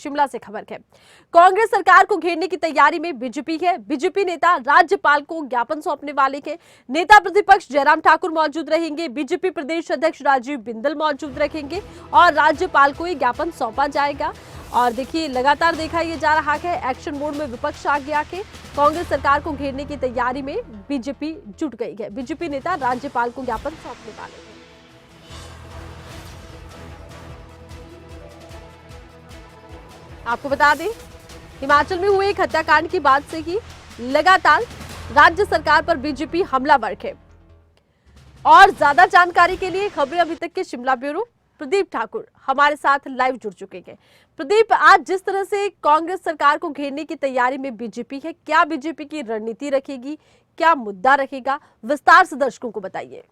शिमला से खबर है। कांग्रेस सरकार को घेरने की तैयारी में बीजेपी है। बीजेपी नेता राज्यपाल को ज्ञापन सौंपने वाले हैं। नेता प्रतिपक्ष जयराम ठाकुर मौजूद रहेंगे। बीजेपी प्रदेश अध्यक्ष राजीव बिंदल मौजूद रहेंगे और राज्यपाल को ये ज्ञापन सौंपा जाएगा। और देखिए, लगातार देखा यह जा रहा है, एक्शन मोड में विपक्ष आ गया है। कांग्रेस सरकार को घेरने की तैयारी में बीजेपी जुट गई है। बीजेपी नेता राज्यपाल को ज्ञापन सौंपने वाले हैं। आपको बता दें, हिमाचल में हुए एक हत्याकांड की बाद से ही लगातार राज्य सरकार पर बीजेपी हमलावर है। और ज्यादा जानकारी के लिए खबरें अभी तक के शिमला ब्यूरो प्रदीप ठाकुर हमारे साथ लाइव जुड़ चुके हैं। प्रदीप, आज जिस तरह से कांग्रेस सरकार को घेरने की तैयारी में बीजेपी है, क्या बीजेपी की रणनीति रखेगी, क्या मुद्दा रहेगा, विस्तार से दर्शकों को बताइए।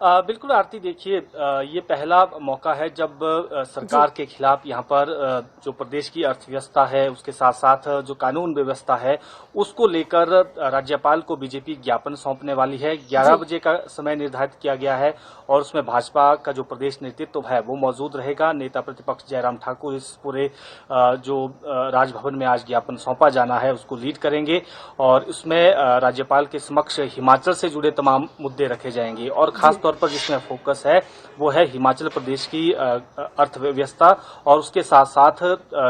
बिल्कुल आरती, देखिए, ये पहला मौका है जब सरकार के खिलाफ यहाँ पर जो प्रदेश की अर्थव्यवस्था है, उसके साथ साथ जो कानून व्यवस्था है, उसको लेकर राज्यपाल को बीजेपी ज्ञापन सौंपने वाली है। 11 बजे का समय निर्धारित किया गया है और उसमें भाजपा का जो प्रदेश नेतृत्व है वो मौजूद रहेगा। नेता प्रतिपक्ष जयराम ठाकुर इस पूरे जो राजभवन में आज ज्ञापन सौंपा जाना है उसको लीड करेंगे और इसमें राज्यपाल के समक्ष हिमाचल से जुड़े तमाम मुद्दे रखे जाएंगे और खास तौर पर जिसमें फोकस है वो है हिमाचल प्रदेश की अर्थव्यवस्था और उसके साथ साथ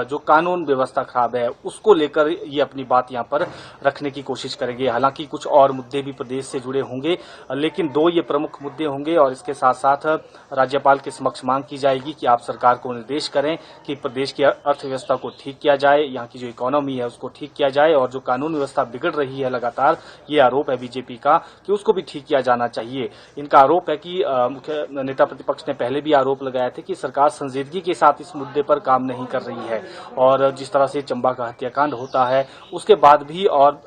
जो कानून व्यवस्था खराब है उसको लेकर ये अपनी बात यहाँ पर रखने की कोशिश करेंगे। हालांकि कुछ और मुद्दे भी प्रदेश से जुड़े होंगे, लेकिन दो ये प्रमुख मुद्दे होंगे और इसके साथ साथ राज्यपाल के समक्ष मांग की जाएगी कि आप सरकार को निर्देश करें कि प्रदेश की अर्थव्यवस्था को ठीक किया जाए, यहाँ की जो इकोनॉमी है उसको ठीक किया जाए और जो कानून व्यवस्था बिगड़ रही है लगातार, ये आरोप है बीजेपी का कि उसको भी ठीक किया जाना चाहिए। इनका आरोप है कि मुख्य नेता प्रतिपक्ष ने पहले भी आरोप लगाया था कि सरकार संजीदगी के साथ इस मुद्दे पर काम नहीं कर रही है और जिस तरह से चंबा का हत्याकांड होता है उसके बाद भी और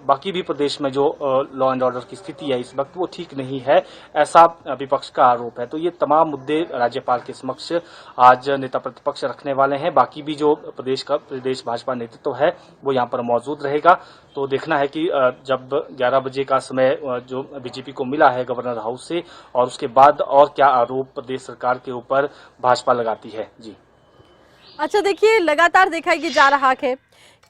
बाकी भी प्रदेश में जो लॉ एंड ऑर्डर की स्थिति है इस वक्त वो ठीक नहीं है, ऐसा विपक्ष का आरोप है। तो ये तमाम मुद्दे राज्यपाल के समक्ष आज नेता प्रतिपक्ष रखने वाले हैं। बाकी भी जो प्रदेश भाजपा नेतृत्व है वो यहाँ पर मौजूद रहेगा। तो देखना है कि जब 11 बजे का समय जो बीजेपी को मिला है गवर्नर हाउस से और उसके बाद और क्या आरोप प्रदेश सरकार के ऊपर भाजपा लगाती है। जी अच्छा, देखिए, लगातार देखा ये जा रहा है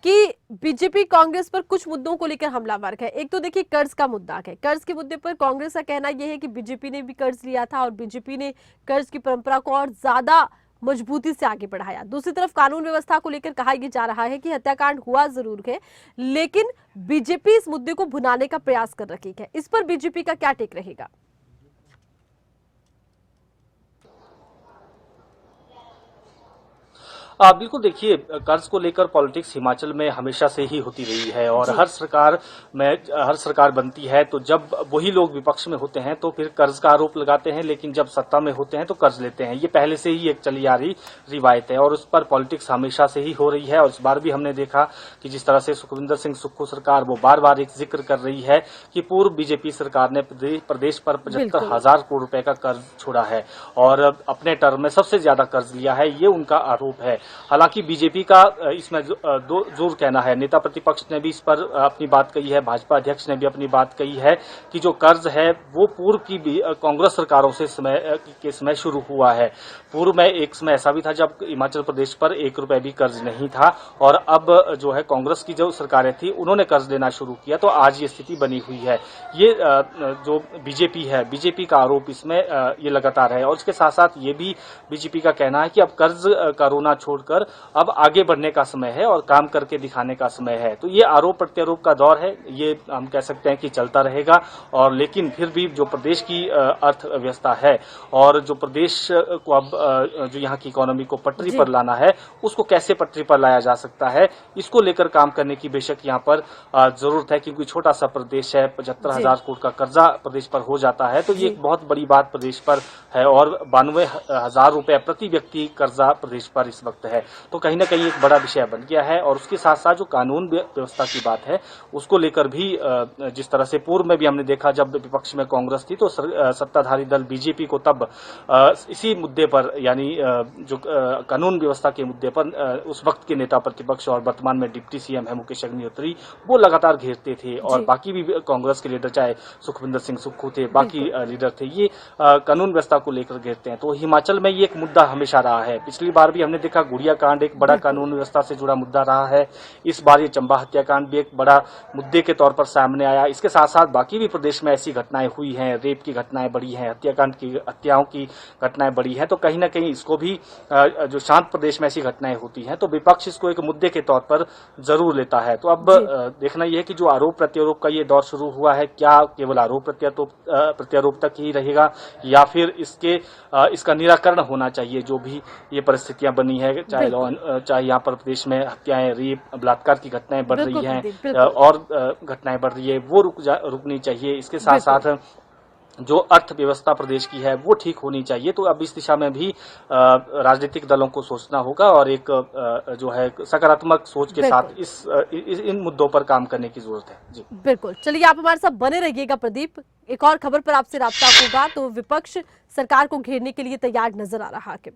कि बीजेपी कांग्रेस पर कुछ मुद्दों को लेकर हमलावर है। एक तो देखिए कर्ज का मुद्दा है। कर्ज के मुद्दे पर कांग्रेस का कहना यह है कि बीजेपी ने भी कर्ज लिया था और बीजेपी ने कर्ज की परंपरा को और ज्यादा मजबूती से आगे बढ़ाया। दूसरी तरफ कानून व्यवस्था को लेकर कहा यह जा रहा है कि हत्याकांड हुआ जरूर है, लेकिन बीजेपी इस मुद्दे को भुनाने का प्रयास कर रही है। इस पर बीजेपी का क्या टेक रहेगा? बिल्कुल, देखिए, कर्ज को लेकर पॉलिटिक्स हिमाचल में हमेशा से ही होती रही है और हर सरकार बनती है तो जब वही लोग विपक्ष में होते हैं तो फिर कर्ज का आरोप लगाते हैं, लेकिन जब सत्ता में होते हैं तो कर्ज लेते हैं। ये पहले से ही एक चली आ रही रिवायत है और उस पर पॉलिटिक्स हमेशा से ही हो रही है। और इस बार भी हमने देखा कि जिस तरह से सुखविंदर सिंह सुक्खू सरकार वो बार बार एक जिक्र कर रही है कि पूर्व बीजेपी सरकार ने प्रदेश पर 75,000 करोड़ रुपए का कर्ज छोड़ा है और अपने टर्म में सबसे ज्यादा कर्ज लिया है, ये उनका आरोप है। हालांकि बीजेपी का इसमें जोर कहना है, नेता प्रतिपक्ष ने भी इस पर अपनी बात कही है, भाजपा अध्यक्ष ने भी अपनी बात कही है कि जो कर्ज है वो पूर्व की कांग्रेस सरकारों से समय शुरू हुआ है। पूर्व में एक समय ऐसा भी था जब हिमाचल प्रदेश पर 1 रुपए भी कर्ज नहीं था और अब जो है कांग्रेस की जो सरकारें थी उन्होंने कर्ज देना शुरू किया तो आज ये स्थिति बनी हुई है। ये जो बीजेपी है, बीजेपी का आरोप इसमें ये लगातार है और इसके साथ साथ ये भी बीजेपी का कहना है कि अब कर्ज का रोना छोड़कर अब आगे बढ़ने का समय है और काम करके दिखाने का समय है। तो ये आरोप प्रत्यारोप का दौर है, ये हम कह सकते हैं कि चलता रहेगा। और लेकिन फिर भी जो प्रदेश की अर्थव्यवस्था है और जो प्रदेश को अब जो यहाँ की इकोनॉमी को पटरी पर लाना है उसको कैसे पटरी पर लाया जा सकता है, इसको लेकर काम करने की बेशक यहाँ पर जरूरत है, क्योंकि छोटा सा प्रदेश है, 75,000 करोड़ का कर्जा प्रदेश पर हो जाता है तो ये एक बहुत बड़ी बात प्रदेश पर है और 92,000 रुपए प्रति व्यक्ति कर्जा प्रदेश पर इस वक्त मुक्त है। तो कहीं ना कहीं एक बड़ा विषय बन गया है और उसके साथ साथ जो कानून व्यवस्था की बात है उसको लेकर भी जिस तरह से पूर्व में भी हमने देखा जब विपक्ष में कांग्रेस थी तो सत्ताधारी दल बीजेपी को तब इसी मुद्दे पर यानी जो कानून व्यवस्था के मुद्दे पर उस वक्त के नेता प्रतिपक्ष और वर्तमान में डिप्टी सीएम है मुकेश अग्निहोत्री वो लगातार घेरते थे और बाकी भी कांग्रेस के लीडर चाहे सुखविंदर सिंह सुक्खू थे बाकी लीडर थे ये कानून व्यवस्था को लेकर घेरते हैं। तो हिमाचल में ये एक मुद्दा हमेशा रहा है। पिछली बार भी हमने देखा गुड़िया कांड एक बड़ा कानून व्यवस्था से जुड़ा मुद्दा रहा है। इस बार ये चंबा हत्याकांड भी एक बड़ा मुद्दे के तौर पर सामने आया। इसके साथ साथ बाकी भी प्रदेश में ऐसी घटनाएं हुई हैं, रेप की घटनाएं बढ़ी हैं, हत्याओं की घटनाएं बढ़ी हैं। तो कहीं ना कहीं इसको भी जो शांत प्रदेश में ऐसी घटनाएं होती हैं तो विपक्ष इसको एक मुद्दे के तौर पर जरूर लेता है। तो अब देखना यह है कि जो आरोप प्रत्यारोप का ये दौर शुरू हुआ है क्या केवल आरोप प्रत्यारोप तक ही रहेगा या फिर इसका निराकरण होना चाहिए। जो भी ये परिस्थितियां बनी है चाहे यहाँ पर प्रदेश में हत्याएं, रेप, बलात्कार की घटनाएं बढ़ रही हैं और घटनाएं बढ़ रही है वो रुकनी चाहिए। इसके साथ साथ जो अर्थव्यवस्था प्रदेश की है वो ठीक होनी चाहिए। तो अब इस दिशा में भी राजनीतिक दलों को सोचना होगा और एक जो है सकारात्मक सोच के साथ इन मुद्दों पर काम करने की जरूरत है। जी बिल्कुल, चलिए आप हमारे साथ बने रहिएगा प्रदीप। एक और खबर पर आपसे राब्ता होगा तो विपक्ष सरकार को घेरने के लिए तैयार नजर आ रहा है।